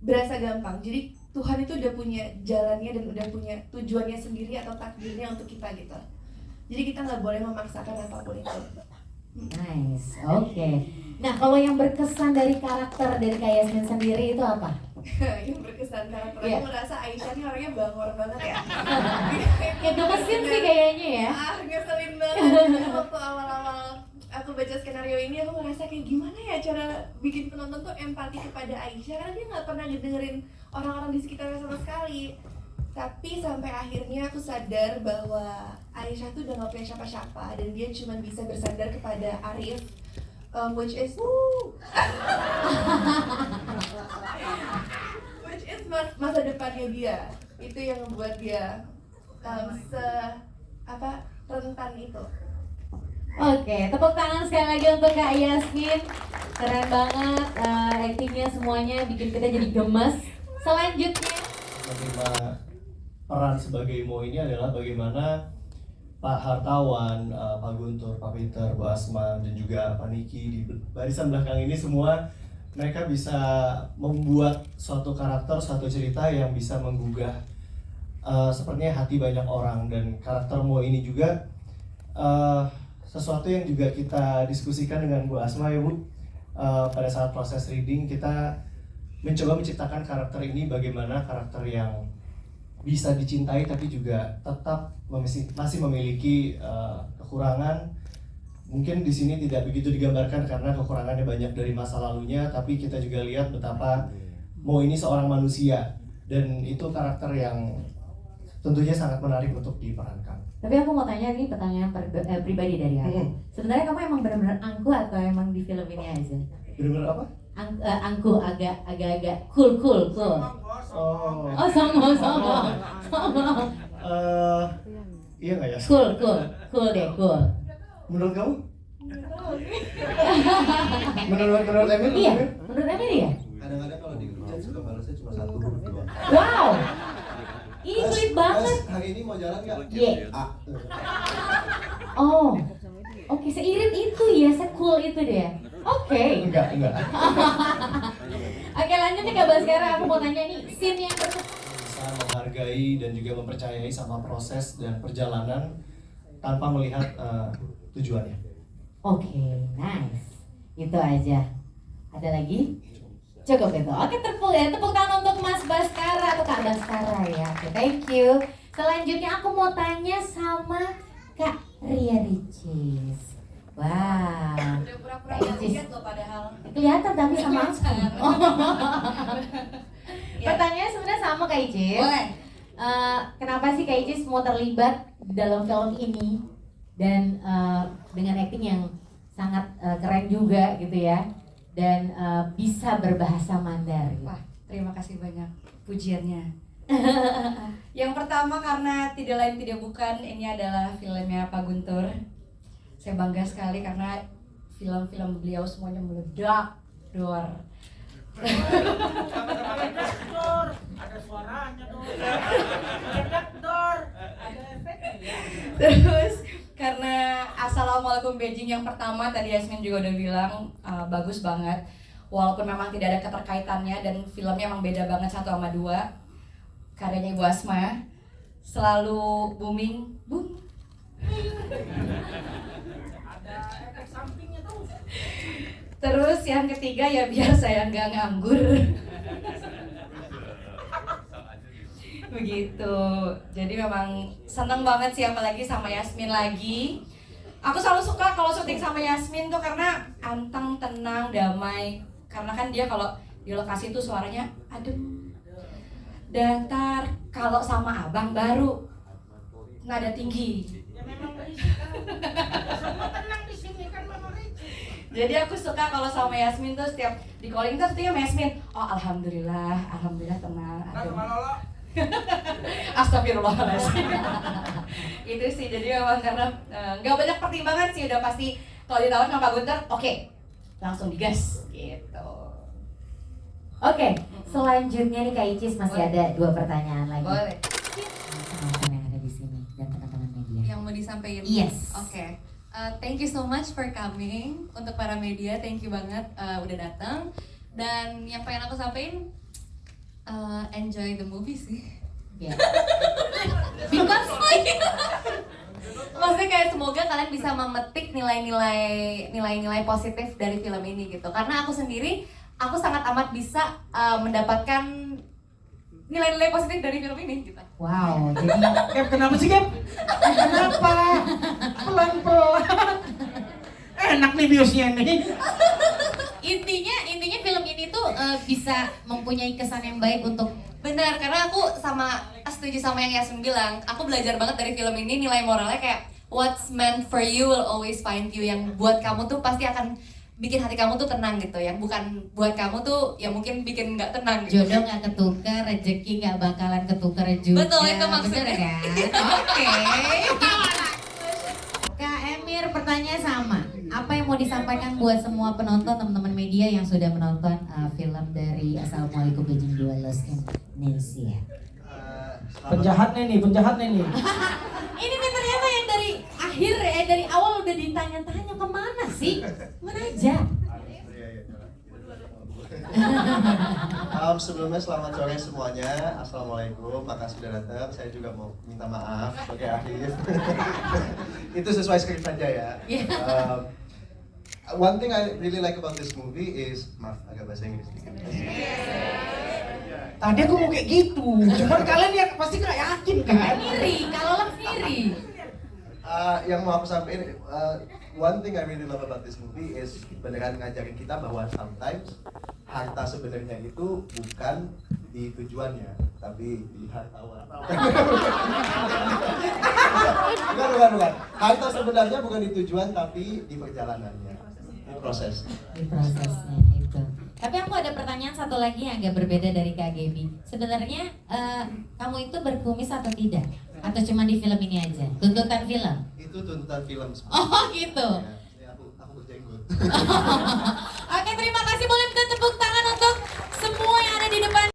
berasa gampang. Jadi Tuhan itu udah punya jalannya dan udah punya tujuannya sendiri atau takdirnya untuk kita gitu. Jadi kita nggak boleh memaksakan apapun itu. Nice, oke. Nah, kalau yang berkesan dari karakter dari Kak Yasmin sendiri itu apa? Yang berkesan karakter, aku merasa Aisyah nih orangnya bangor banget ya. Itu mesin sih kayaknya ya. Ngeselin banget. Waktu awal-awal aku baca skenario ini, aku ngerasa kayak gimana ya cara bikin penonton tuh empati kepada Aisyah, karena dia nggak pernah ngedengerin orang-orang di sekitarnya sama sekali. Tapi sampai akhirnya aku sadar bahwa Aisyah tuh udah gak punya siapa-siapa dan dia cuma bisa bersandar kepada Arif, which is masa depannya dia. Itu yang membuat dia rentan itu. Oke, tepuk tangan sekali lagi untuk Kak Yasmin. Keren banget, actingnya semuanya bikin kita jadi gemes. Selanjutnya peran sebagai Mo ini adalah bagaimana Pak Hartawan, Pak Guntur, Pak Peter, Bu Asma, dan juga Pak Niki di barisan belakang ini semua mereka bisa membuat suatu karakter, suatu cerita yang bisa menggugah sepertinya hati banyak orang. Dan karakter Mo ini juga sesuatu yang juga kita diskusikan dengan Bu Asma ya Bu. Pada saat proses reading kita mencoba menciptakan karakter ini, bagaimana karakter yang bisa dicintai tapi juga tetap masih memiliki kekurangan. Mungkin di sini tidak begitu digambarkan karena kekurangannya banyak dari masa lalunya, tapi kita juga lihat betapa Mo ini seorang manusia dan itu karakter yang tentunya sangat menarik untuk diperankan. tapi aku mau tanya nih pertanyaan pribadi dari aku. Sebenarnya kamu emang benar-benar angku atau emang di film ini aja? Benar-benar apa? Angku, agak cool. Oh, sama. Iya nggak ya? Cool deh. Menurut kamu? menurut Emil? Iya, menurut Emil ya? Kadang-kadang kalau di chat suka balasnya cuma 1 huruf doang. Wow, ini sulit banget. Hari ini mau jalan nggak? Iya. A. Oh, oke, seirit itu ya, se-cool itu dia. Oke. Enggak. Oke, lanjut nih Kak Baskara, aku mau tanya nih, scene yang bisa menghargai dan juga mempercayai sama proses dan perjalanan tanpa melihat tujuannya. Oke, nice. Itu aja. Ada lagi? Cukup itu. Oke, tepuk tangan untuk Mas Baskara atau Kak Baskara ya. Oke, thank you. Selanjutnya aku mau tanya sama Kak Ria Ricis. Wow. Udah pura-pura nggak lihat loh padahal. Kelihatan tapi sama aku. Pertanyaannya sebenarnya sama Kak Icis. Boleh. Kenapa sih Kak Icis mau terlibat di dalam film ini dan dengan acting yang sangat keren juga gitu ya, dan bisa berbahasa Mandarin. Wah, terima kasih banyak pujiannya. Yang pertama karena tidak lain tidak bukan ini adalah filmnya Pak Guntur. Saya bangga sekali karena film-film beliau semuanya meledak, dor. Ada suaranya dong. Meledak dor. Ada efeknya. Terus karena Assalamualaikum Beijing yang pertama tadi Yasmin juga udah bilang bagus banget. Walaupun memang tidak ada keterkaitannya dan filmnya emang beda banget satu sama dua. Karyanya Ibu Asma selalu booming, boom. Ada efek sampingnya tuh. Terus yang ketiga ya biar saya nggak nganggur. Begitu. Jadi memang seneng banget sih, apalagi sama Yasmin lagi. Aku selalu suka kalau syuting sama Yasmin tuh karena anteng, tenang, damai. Karena kan dia kalau di lokasi itu suaranya adem, datar. Kalau sama abang baru nada tinggi. Ya memang berisik kan. Semua tenang di sini kan memang berisik. Jadi aku suka kalau sama Yasmin tuh setiap di calling tuh setiap Yasmin, oh alhamdulillah tenang. Nah, sama Lolo. Astagfirullahaladzim. Itu sih, jadi memang karena nggak banyak pertimbangan sih, udah pasti kalau ditawar sama Pak Guntur, oke, langsung digas gitu. Oke, selanjutnya nih Kak Icis masih Boleh. ada 2 pertanyaan lagi. Boleh. Teman-teman yang ada di sini dan teman-teman media. Yang mau disampaikan? Yes. Oke. Thank you so much for coming. Untuk para media, thank you banget udah datang. Dan yang pengen aku sampaikan, Enjoy the movie sih. Ya. Because Maksudnya kayak semoga kalian bisa memetik nilai-nilai positif dari film ini gitu. Karena aku sendiri, aku sangat amat bisa mendapatkan nilai-nilai positif dari film ini gitu. wow, jadi Cap, kenapa sih Cap? Kenapa? Pelan-pelan. Enak nih biusnya nih. intinya film ini tuh bisa mempunyai kesan yang baik untuk Benar, karena aku setuju sama yang Yasmin bilang. Aku belajar banget dari film ini, nilai moralnya kayak what's meant for you will always find you. Yang buat kamu tuh pasti akan bikin hati kamu tuh tenang gitu. Yang bukan buat kamu tuh ya mungkin bikin nggak tenang gitu. jodoh nggak ketukar, rezeki nggak bakalan ketukar juga. Betul, itu maksudnya. Bener kan? Oke. Kak Emir, pertanyaan sama. Apa yang mau disampaikan buat semua penonton, teman-teman media yang sudah menonton film dari Assalamualaikum Gajeng Dua Los Indonesia? Penjahatnya nih. Ini nih ternyata yang dari akhir dari awal udah ditanya-tanya kemana sih? Mana aja? Sebelumnya selamat sore semuanya. Assalamualaikum, makasih sudah datang. Saya juga mau minta maaf sebagai akhir. Itu sesuai skrip saja ya. One thing I really like about this movie is, maaf agak bahasa Inggris dikit. Tadi aku mau kayak gitu. Cuman kalian ya pasti nggak yakin kan? Sendiri, kalau lah sendiri. Yang mau aku sampaikan, one thing I really love about this movie is beneran ngajarin kita bahwa sometimes harta sebenarnya itu bukan di tujuannya, tapi di hartawan. Bukan. Harta sebenarnya bukan di tujuan, tapi di perjalanannya, di proses. Di prosesnya itu. Tapi aku ada pertanyaan satu lagi yang agak berbeda dari Kak Gaby. Sebenarnya kamu itu berkumis atau tidak? Atau cuma di film ini aja? Tuntutan film? Itu tuntutan film. Oh gitu. Ya, aku berjenggot.